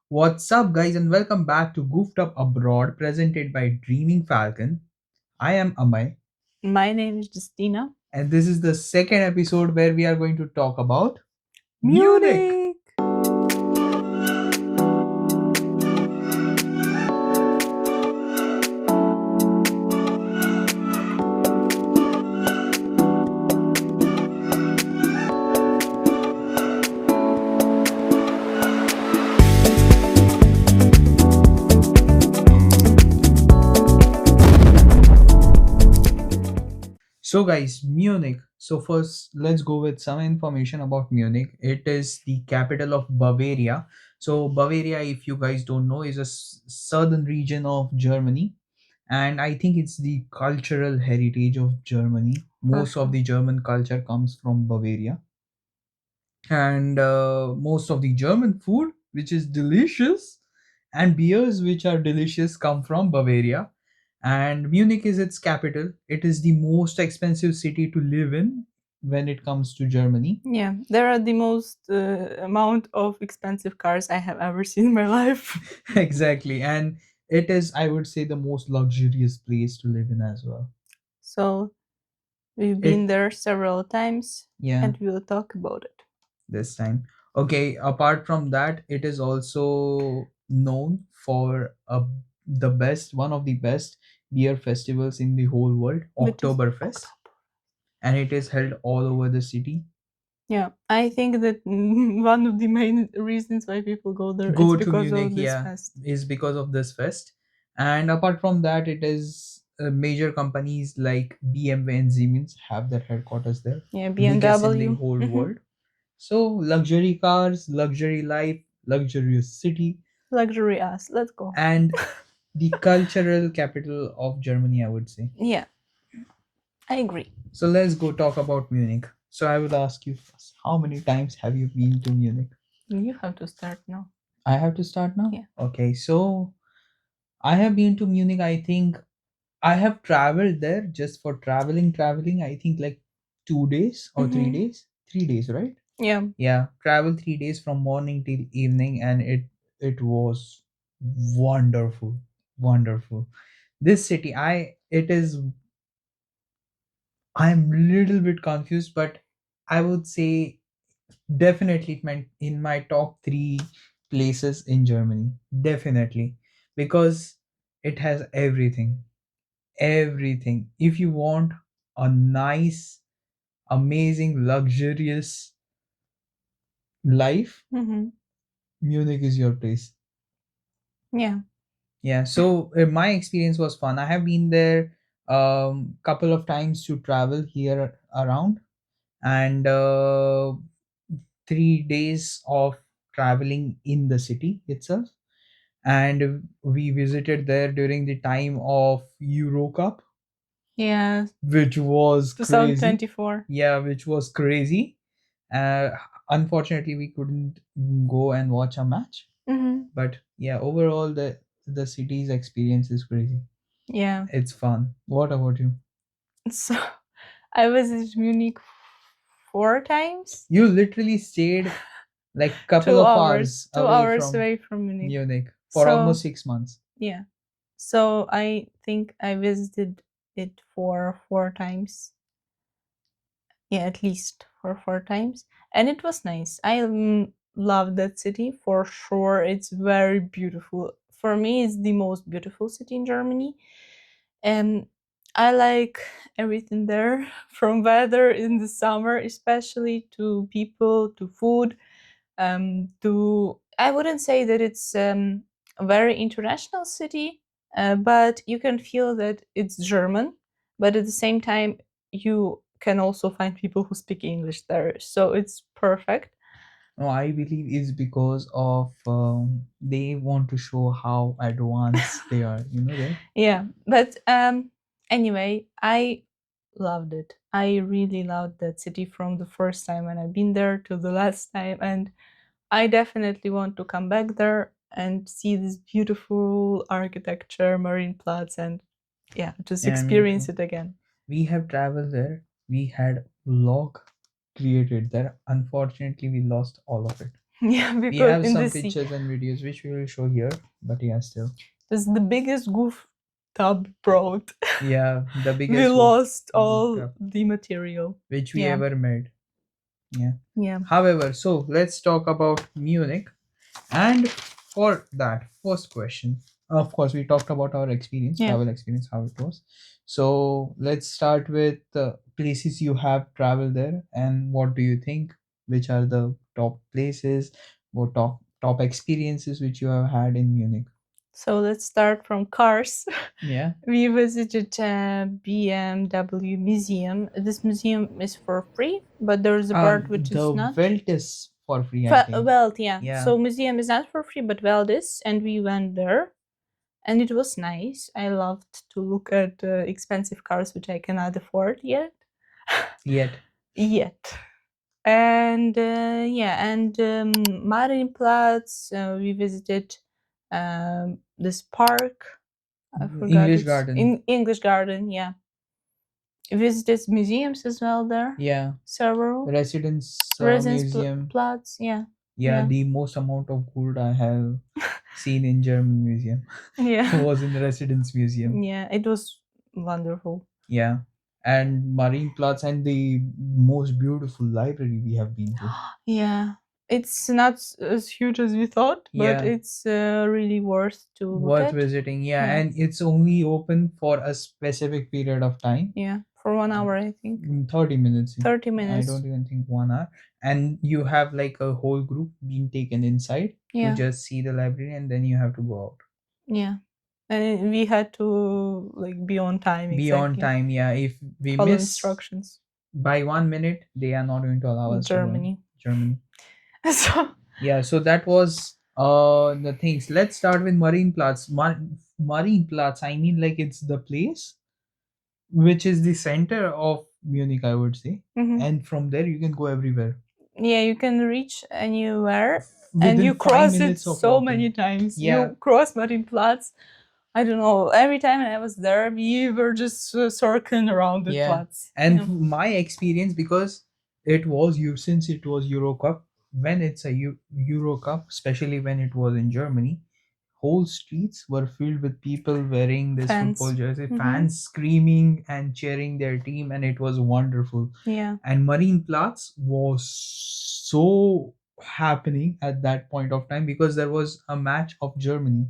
What's up, guys, and welcome back to Goofed Up Abroad, presented by Dreaming Falcon. I am Amay, My name is Justina. and this is the second episode where we are going to talk about Munich. Munich! So, guys, Munich. So, first, let's go with some information about Munich. It is the capital of Bavaria. So, Bavaria, if you guys don't know, is a southern region of Germany, and I think it's the cultural heritage of Germany. For Most of sure. the German culture comes from Bavaria, and most of the German food, which is delicious, and beers, which are delicious, come from Bavaria. And Munich is its capital. It is the most expensive city to live in when it comes to Germany. Yeah, there are the most amount of expensive cars I have ever seen in my life. Exactly. And it is, I would say, the most luxurious place to live in as well. So we've been It, there several times yeah, and we'll talk about it. this time. Okay, apart from that, it is also known for the best, one of the best beer festivals in the whole world, Which is Oktober Fest, October. and it is held all over the city. Yeah, I think that one of the main reasons why people go there is Go to because Munich, of this yeah, fest. is because of this fest. And apart from that, it is major companies like BMW and Siemens have their headquarters there, Yeah, biggest in the BMW. whole world. So luxury cars, luxury life, luxurious city, Luxury ass. Let's go. and the cultural capital of Germany, I would say. Yeah, I agree. So let's go talk about Munich. So I would ask you first, how many times have you been to Munich? You have to start now. I have to start now. Yeah. Okay, so I have been to Munich. I think I have traveled there just for traveling. I think like 2 days or 3 days. 3 days, right? Yeah. Yeah, travel 3 days from morning till evening, and it was wonderful, wonderful. This city, I'm little bit confused, but I would say definitely it meant in my top three places in Germany. Definitely. Because it has everything. Everything. If you want a nice, amazing, luxurious life, Mm-hmm. Munich is your place. Yeah. Yeah, so my experience was fun. I have been there couple of times to travel here around, and 3 days of traveling in the city itself, and we visited there during the time of Euro Cup, Yeah. which was crazy. 2024. Yeah, which was crazy. uh, Unfortunately we couldn't go and watch a match, Mm-hmm. but yeah, overall the city's experience is crazy. Yeah. It's fun. What about you? So I visited Munich 4 times. You literally stayed like couple Two of hours. hours 2 hours from away from Munich. Munich for So almost 6 months. yeah. So I think I visited it for 4 times. Yeah, at least for 4 times. And it was nice. I love that city for sure. It's very beautiful. For me, it's the most beautiful city in Germany. And I like everything there, from weather in the summer, especially, to people, to food, to I wouldn't say that it's a very international city, but you can feel that it's German. But at the same time, you can also find people who speak English there, so it's perfect. No, I believe it's because of they want to show how advanced they are. You know that? Yeah, but anyway, I loved it. I really loved that city from the first time when I've been there to the last time, and I definitely want to come back there and see this beautiful architecture, Marienplatz, and yeah, just Yeah, me experience too. it again. We have traveled there. We had vlog created there. Unfortunately, we lost all of it. Yeah, We because have in some the sea, pictures and videos which we will show here, but yeah, still. it's the biggest goof tub abroad. Yeah, the We biggest lost goofed all up the material. which we Yeah, ever made. Yeah. yeah. However, so let's talk about Munich. And for that first question, of course, we talked about our experience, Yeah. travel experience, how it was. So let's start with the places you have traveled there, and what do you think? Which are the top places or top experiences which you have had in Munich? So let's start from cars. Yeah. We visited BMW museum. This museum is for free, but there's a part which The is not. Welt is for free, I think. Welt, yeah. Yeah. So museum is not for free, but Welt is, and we went there, and it was nice. I loved to look at expensive cars which I cannot afford yet. Yet. Yet. And yeah, and Marienplatz. We visited this park. I forgot English it's Garden. in English Garden. Yeah, visited museums as well there. Yeah. Several Residence residence Museum. plots. Yeah, Yeah, yeah. the most amount of gold I have seen in German museum Yeah, was in the Residence Museum. yeah. It was wonderful. Yeah, and Marienplatz and the most beautiful library we have been to. Yeah, it's not as huge as we thought, but Yeah, it's really worth to look worth at. visiting. Yeah, Yeah. and it's only open for a specific period of time. Yeah, for 1 hour, I think. 30 minutes. 30 I minutes. don't even think 1 hour. And you have like a whole group being taken inside Yeah. to just see the library, and then you have to go out. Yeah, and we had to like be on time. Be on Exactly. time. Yeah, if we Follow miss instructions. by 1 minute, they are not going to allow us Germany. to go in Germany. So Yeah, so that was the things. Let's start with Marienplatz. Marienplatz, I mean, like it's the place which is the center of Munich, I would say. mhm. And from there, you can go everywhere. Yeah, you can reach anywhere, and Within you 5 cross it minutes of so walking. many times. Yeah. You cross Marienplatz. I don't know. Every time I was there, we were just circling around the Yeah. Platz. And Yeah. my experience, because it was you since it was Euro Cup, when it's a Euro Cup, especially when it was in Germany, whole streets were filled with people wearing this Fans. football jersey, Mhm. fans screaming and cheering their team, and it was wonderful. Yeah. And Marienplatz was so happening at that point of time because there was a match of Germany.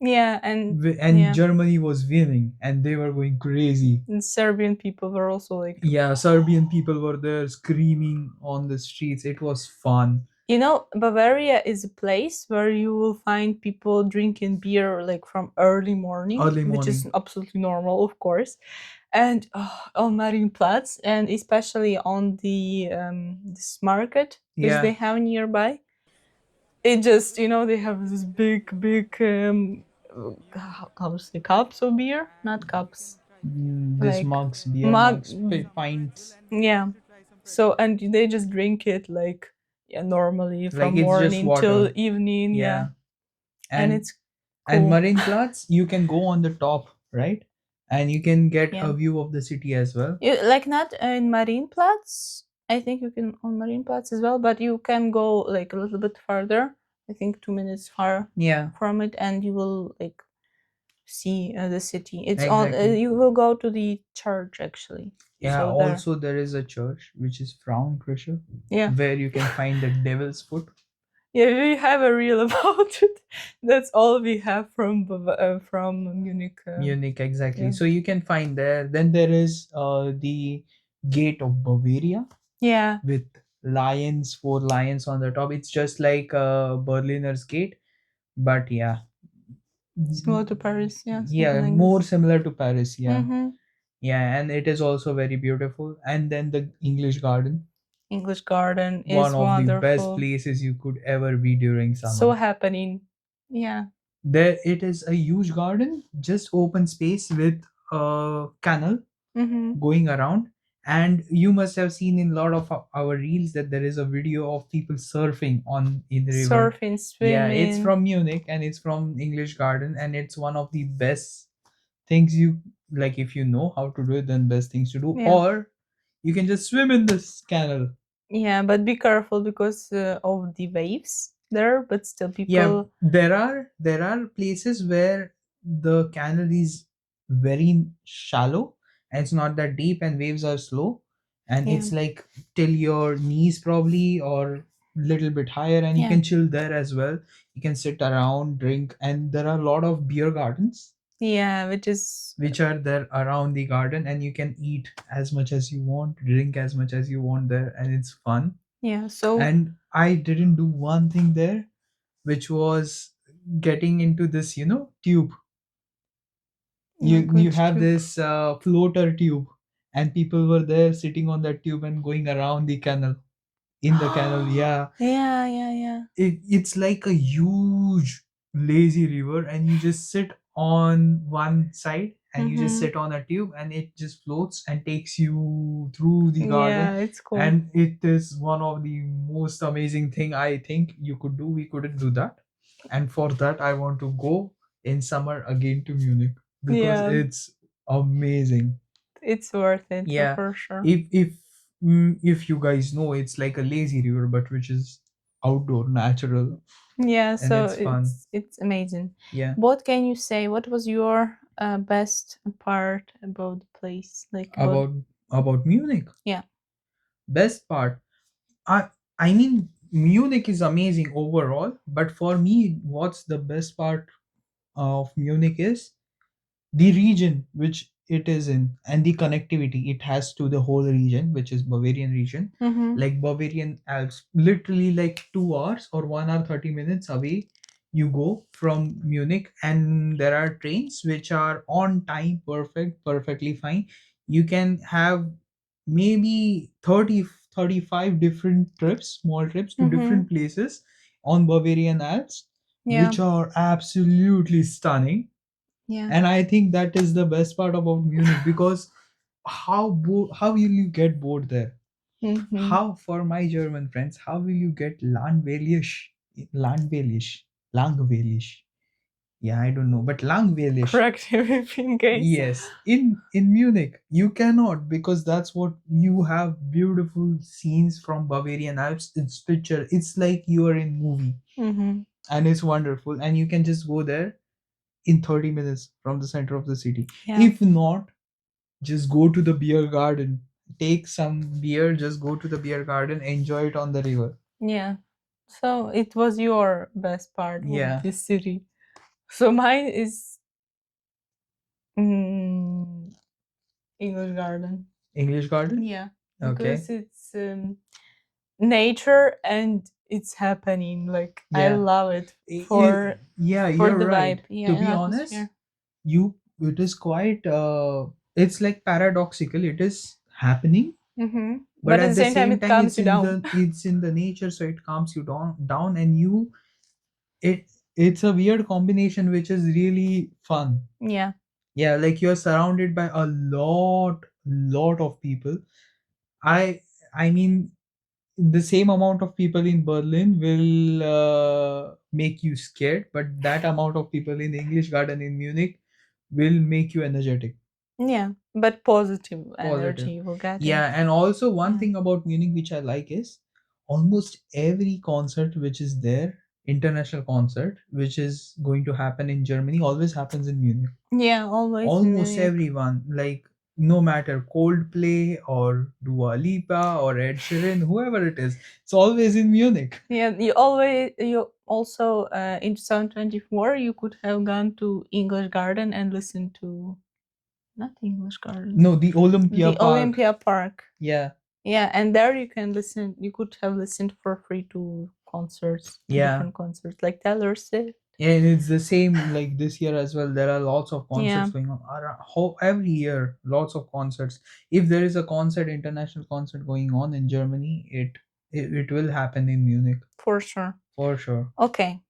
Yeah, and And Germany was winning, and they were going crazy. and Serbian people were also like, Yeah, Serbian people were there screaming on the streets. It was fun. you know, Bavaria is a place where you will find people drinking beer like from early morning, which is absolutely normal, of course. And on Marienplatz, and especially on the this market which they have nearby, it just, you know, they have this big how to say, cups of beer, not cups, This like mugs, beer mug- mugs, pints. yeah. So and they just drink it like, yeah, normally from Like it's just morning water. till evening. Yeah. And it's cool. And Marienplatz, you can go on the top, right? And you can get Yeah. a view of the city as well. Like not in Marienplatz. I think you can on Marienplatz as well, but you can go like a little bit farther. I think 2 minutes far Yeah. from it, and you will like see the city. It's on. Exactly. You will go to the church actually. Yeah, So there. also there is a church which is Frauenkirche, Yeah. where you can find the devil's foot. Yeah, we have a reel about it. That's all we have from Munich. Munich, exactly. yeah. So you can find there. Then there is the gate of Bavaria Yeah. with lions, 4 lions on the top. It's just like Berliner's gate, but yeah, Similar to Paris. Yeah. yeah, something like more this. similar to Paris. Yeah, Mhm. yeah, and it is also very beautiful. And then the English Garden, English Garden is one of wonderful. the best places you could ever be during summer. So happening. Yeah. There, it is a huge garden, just open space with a canal Mhm. going around. And you must have seen in a lot of our reels that there is a video of people surfing on in the river. Surfing, swimming. Yeah, it's from Munich and it's from English Garden, and it's one of the best things you like. If you know how to do it, then best things to do. Yeah. Or you can just swim in this canal. Yeah, but be careful because of the waves there. But still, Yeah, people. there are places where the canal is very shallow and it's not that deep and waves are slow, and Yeah, it's like till your knees probably or little bit higher, and you yeah, can chill there as well. You can sit around, drink, and there are a lot of beer gardens yeah, which is which are there around the garden, and you can eat as much as you want, drink as much as you want there, and it's fun. yeah. So And I didn't do one thing there, which was getting into this, tube. you like you which have tube? this floater tube, and people were there sitting on that tube and going around the canal, in the canal. Yeah, Yeah, yeah, yeah. it's like a huge lazy river, and you just sit on one side and you just Mm-hmm. sit on a tube, and it just floats and takes you through the garden. Yeah, it's cool. And it is one of the most amazing thing I think you could do. We couldn't do that, and for that I want to go in summer again to Munich, because Yeah, it's amazing. it's worth it Yeah, for sure. if you guys know, it's like a lazy river but which is outdoor, natural, Yeah, and so it's fun. it's amazing. Yeah. What can you say? What was your best part about the place? Like about. About Munich, Yeah. best part, I I mean, Munich is amazing overall, but for me, what's the best part of Munich is the region which it is in, and the connectivity it has to the whole region, which is Bavarian region. Mm-hmm. Like Bavarian Alps, literally like 2 hours or 1 hour 30 minutes away, you go from Munich, and there are trains which are on time, perfectly fine. You can have maybe 30 35 different trips, small trips to Mm-hmm. different places on Bavarian Alps, Yeah. which are absolutely stunning. Yeah. And I think that is the best part about Munich, because how will you get bored there? Mm-hmm. How, for my German friends, how will you get langweilisch? Yeah, I don't know, but langweilisch. Correct me if in case. Yes, in Munich you cannot, because that's what you have, beautiful scenes from Bavarian Alps. It's picture. It's like you are in movie, Mm-hmm. and it's wonderful, and you can just go there in 30 minutes from the center of the city. Yeah. If not, just go to the beer garden, take some beer, just go to the beer garden, enjoy it on the river. Yeah. So it was your best part of Yeah. this city. So mine is mm, English Garden. English garden. Yeah, Okay. because it's nature and it's happening. Like I Yeah. love it I- yeah, for you're the right. vibe. Yeah, To and be honest, atmosphere. you it is quite it's like paradoxical. It is happening, Mm-hmm. but But at at the the same time, same it time calms you down. it's in the nature, so it calms you down, and it's a weird combination which is really fun. Yeah. Yeah, like you're surrounded by a lot of people. I mean, the same amount of people in Berlin will make you scared, but that amount of people in the English garden in Munich will make you energetic, Yeah, but positive positive. energy will get in. Yeah, and also one Yeah. thing about Munich which I like is almost every concert which is there, international concert which is going to happen in Germany, always happens in Munich. Yeah, always in Almost Munich. everyone, like no matter Coldplay or Dua Lipa or Ed Sheeran, whoever it is, it's always in Munich. Yeah, you also in 2024 you could have gone to English Garden and listened to not English Garden, No, the Olympia the Park. Olympia Park. Yeah, Yeah, and there you can listen. You could have listened for free to concerts, to yeah. different concerts like Taylor Swift. And it's the same like this year as well. There are lots of Yeah, concerts going on every year. Lots of concerts. If there is a concert, international concert going on in Germany, it will happen in Munich for sure. for sure. Okay,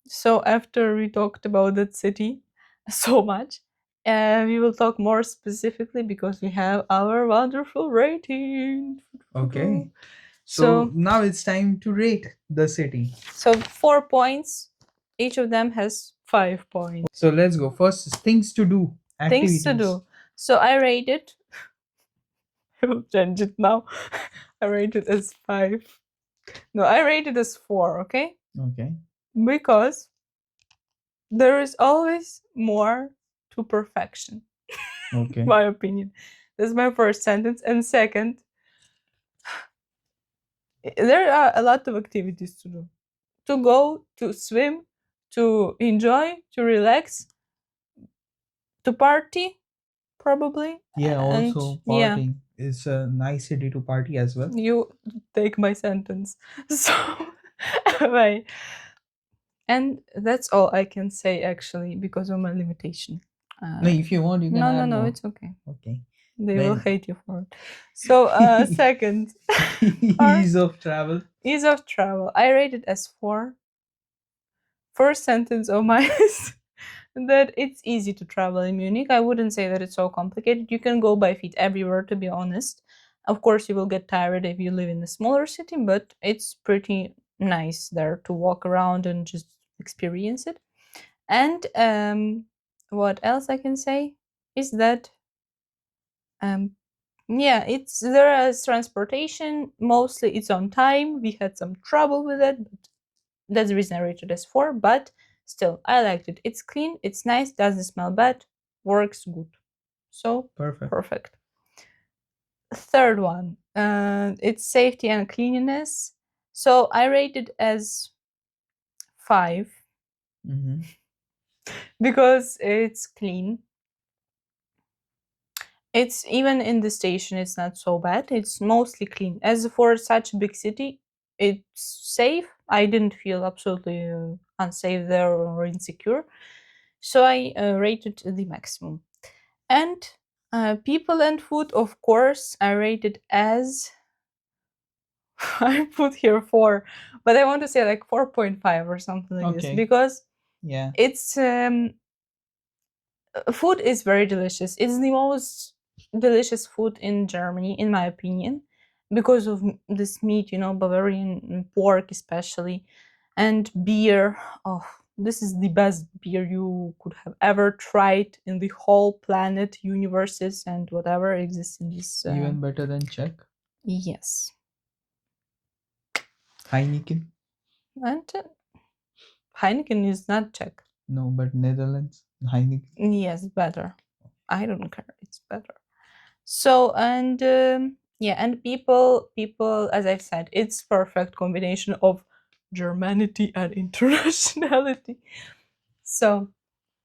so after we talked about that city so much, we will talk more specifically because we have our wonderful rating. Okay. So So, now it's time to rate the city. so 4 points. Each of them has 5 points. So let's go. First is things to do, Things to activities. do. So I rated I will change it now. I rate it as 5. No, I rate it as 4, okay? Okay. Because there is always more to perfection, in Okay. my opinion. That's my first sentence. And second, there are a lot of activities to do. To go, to swim, to enjoy, to relax, to party, probably. Yeah, And also yeah, partying is a nice city to party as well. you take my sentence. So, anyway, and that's all I can say actually because of my limitation. No, Uh, if you want, you can no, no, add no, more. it's okay. Okay. They will Then hate you for it. So, second, for ease of travel. ease of travel, I rate it as 4. First sentence of mine is that it's easy to travel in Munich. I wouldn't say that it's so complicated. You can go by feet everywhere, to be honest. Of course, you will get tired if you live in a smaller city, but it's pretty nice there to walk around and just experience it. And what else I can say is that um, yeah, it's there is transportation. Mostly, it's on time. We had some trouble with it, but that's the reason I rated it as 4. But still, I liked it. It's clean. It's nice. Doesn't smell bad. Works good. So Perfect. perfect. Third one, it's safety and cleanliness. So I rated as 5 Mm-hmm. because it's clean. It's even in the station, it's not so bad. It's mostly clean. As for such a big city, it's safe. I didn't feel absolutely unsafe there or insecure. So I rated the maximum. And people and food, of course, I rated as I put here 4, but I want to say like 4.5 or something like this Okay. because Yeah. it's food is very delicious. It's the most delicious food in Germany, in my opinion, because of this meat, Bavarian pork especially, and beer. Oh, this is the best beer you could have ever tried in the whole planet, universes, and whatever exists in this. Even better than Czech. Yes, Heineken. and Heineken is not Czech. No, but Netherlands. Heineken. Yes, better. I don't care. It's better. So and yeah, and people, as I said, it's perfect combination of Germanity and internationality. So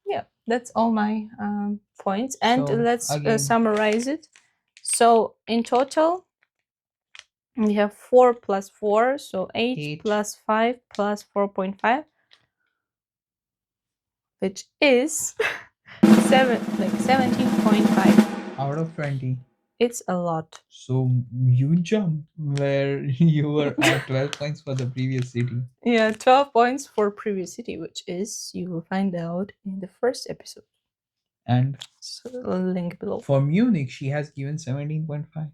yeah, that's all my points, and So let's again, summarize it. So in total, we have 4 plus 4, so 8 8 plus 5 plus 4.5, which is 17.5. out of 20. It's a lot. So you jump where you were at 12 points for the previous city. Yeah, 12 points for previous city, which is, you will find out in the first episode. And So, link below. for Munich, she has given 17.5.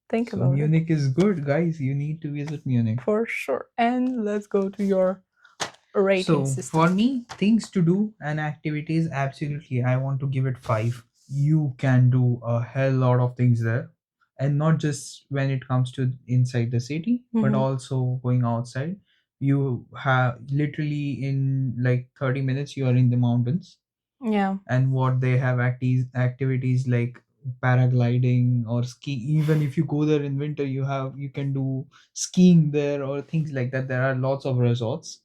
Think So about Munich is good, guys. You need to visit Munich. it. For sure. And let's go to your rating So system. for me, things to do and activities, absolutely, I want to give it 5. You can do a hell lot of things there, and not just when it comes to inside the city, but Mhm. also going outside. You have literally in like 30 minutes, you are in the mountains, Yeah. and what they have activities like paragliding or ski. Even if you go there in winter, you can do skiing there or things like that. There are lots of resorts,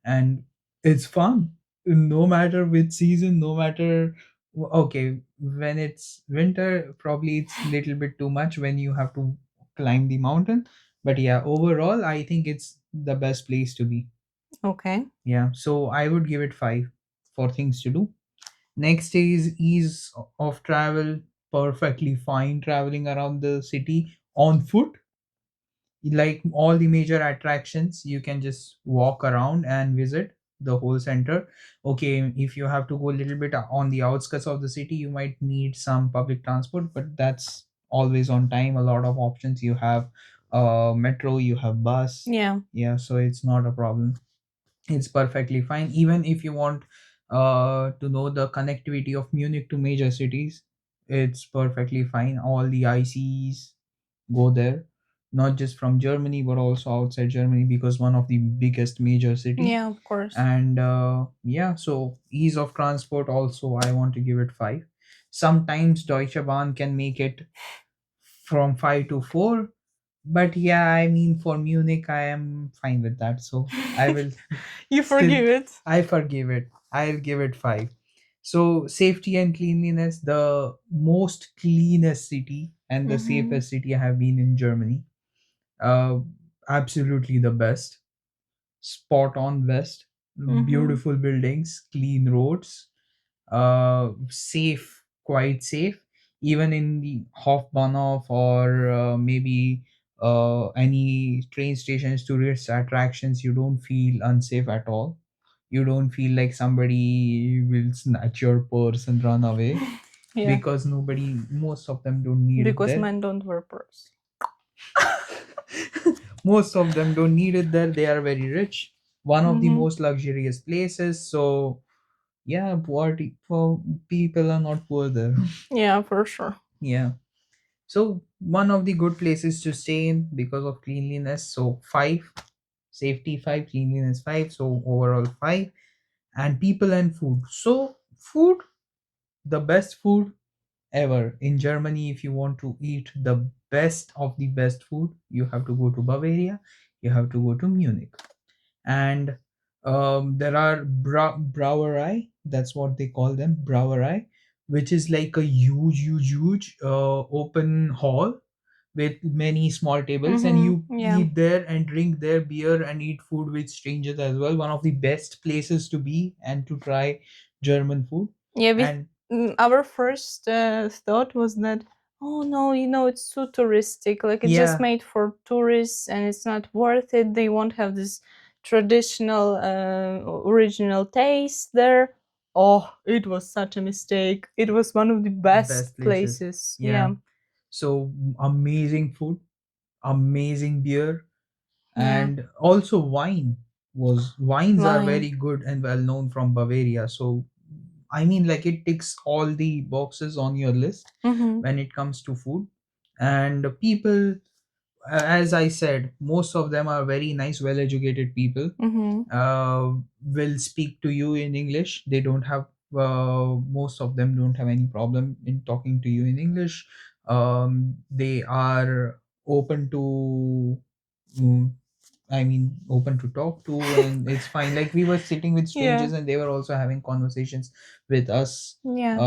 and it's fun no matter which season, no matter. Okay, when it's winter, probably it's little bit too much when you have to climb the mountain, but yeah, overall I think it's the best place to be. Okay. Yeah, so I would give it 5 for things to do. Next is ease of travel. Perfectly fine traveling around the city on foot. Like all the major attractions, you can just walk around and visit the whole center. Okay, if you have to go a little bit on the outskirts of the city, you might need some public transport, but that's always on time. A lot of options you have. Metro, you have bus. Yeah. Yeah, so it's not a problem. It's perfectly fine. Even if you want to know the connectivity of Munich to major cities, It's perfectly fine. All the ICs go there, not just from Germany but also outside Germany, because one of the biggest major city. Yeah, of course. And yeah, so ease of transport also I want to give it 5. Sometimes Deutsche Bahn can make it from 5 to 4, but yeah, I mean, for Munich I am fine with that, so I will You still, forgive it. I forgive it. I'll give it 5. So safety and cleanliness, the most cleanest city and the Mm-hmm. safest city I have been in Germany. uh Absolutely the best. Spot on best. Mm-hmm. Beautiful buildings, clean roads, safe, quite safe. Even in the Hofbahnhof or maybe any train stations, tourist attractions, you don't feel unsafe at all. You don't feel like somebody will snatch your purse and run away, Yeah, because nobody, most of them don't need it because there. men don't wear purse. Most of them don't need it there. They are very rich. One of the Mm-hmm. most luxurious places. So yeah, poor people are not poor there. Yeah, for sure. Yeah. So one of the good places to stay in because of cleanliness. So 5, safety 5, cleanliness 5. So overall 5, and people and food. So food, the best food ever in Germany. If you want to eat the best of the best food, you have to go to Bavaria. You have to go to Munich. And there are brauerei, that's what they call them, brauerei, which is like a huge open hall with many small tables, and you Mm-hmm. Yeah. eat there and drink their beer and eat food with strangers as well. One of the best places to be and to try German food. Yeah, And our first thought was that, oh no, it's too touristic. Like it's just yeah, made for tourists and it's not worth it. They won't have this traditional, original taste there. Oh, it was such a mistake. It was one of the best best places. places. Yeah. Yeah, So amazing food, amazing beer, yeah. and also wines are Wine. very good and well known from Bavaria. So I mean, like, it ticks all the boxes on your list Mm-hmm. when it comes to food. And people, as I said, most of them are very nice, well educated people. Mm-hmm. Will speak to you in English. They don't have most of them don't have any problem in talking to you in English. They are open to, mm, I mean, open to talk to, and it's fine. Like, we were sitting with Yeah, strangers, and they were also having conversations with us, yeah.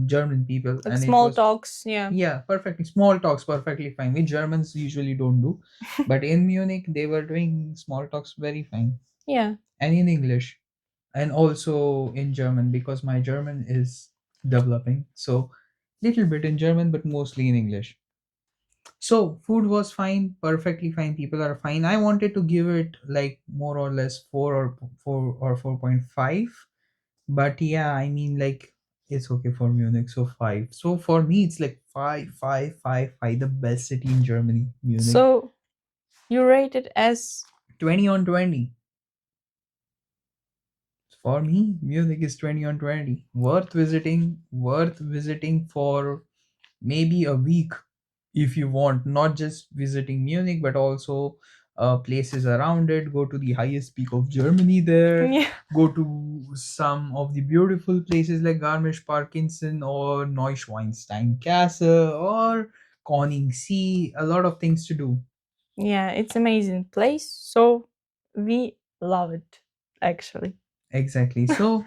German people, Like and it small was, talks. Yeah. yeah, perfectly. Small talks perfectly fine. We Germans usually don't do, but in Munich they were doing small talks very fine, Yeah. and in English, and also in German, because my German is developing. So little bit in German, but mostly in English. So food was fine, perfectly fine. People are fine. I wanted to give it like more or less 4 or 4.5, but yeah, I mean, like, it's okay for Munich. So 5. So for me, it's like 5, 5, 5, 5. The best city in Germany, Munich. So you rate it as 20 on 20. For me, Munich is 20 on 20. Worth visiting. Worth visiting for maybe a week if you want, not just visiting Munich but also places around it. Go to the highest peak of Germany there, yeah. go to some of the beautiful places like Garmisch Parkinson or Neuschwanstein Castle or Conning Sea. A lot of things to do. Yeah, it's amazing place. So we love it actually. Exactly. So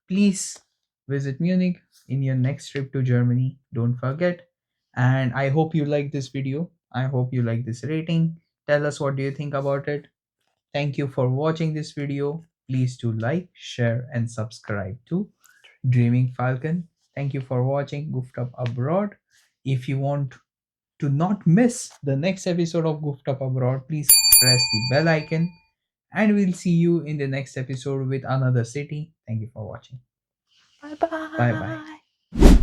please visit Munich in your next trip to Germany. Don't forget. And I hope you like this video. I hope you like this rating. Tell us what do you think about it. Thank you for watching this video. Please do like, share, and subscribe to Dreaming Falcon. Thank you for watching Goofed Up Abroad. If you want to not miss the next episode of Goofed Up Abroad, please press the bell icon, and we'll see you in the next episode with another city. Thank you for watching. Bye Bye bye. bye.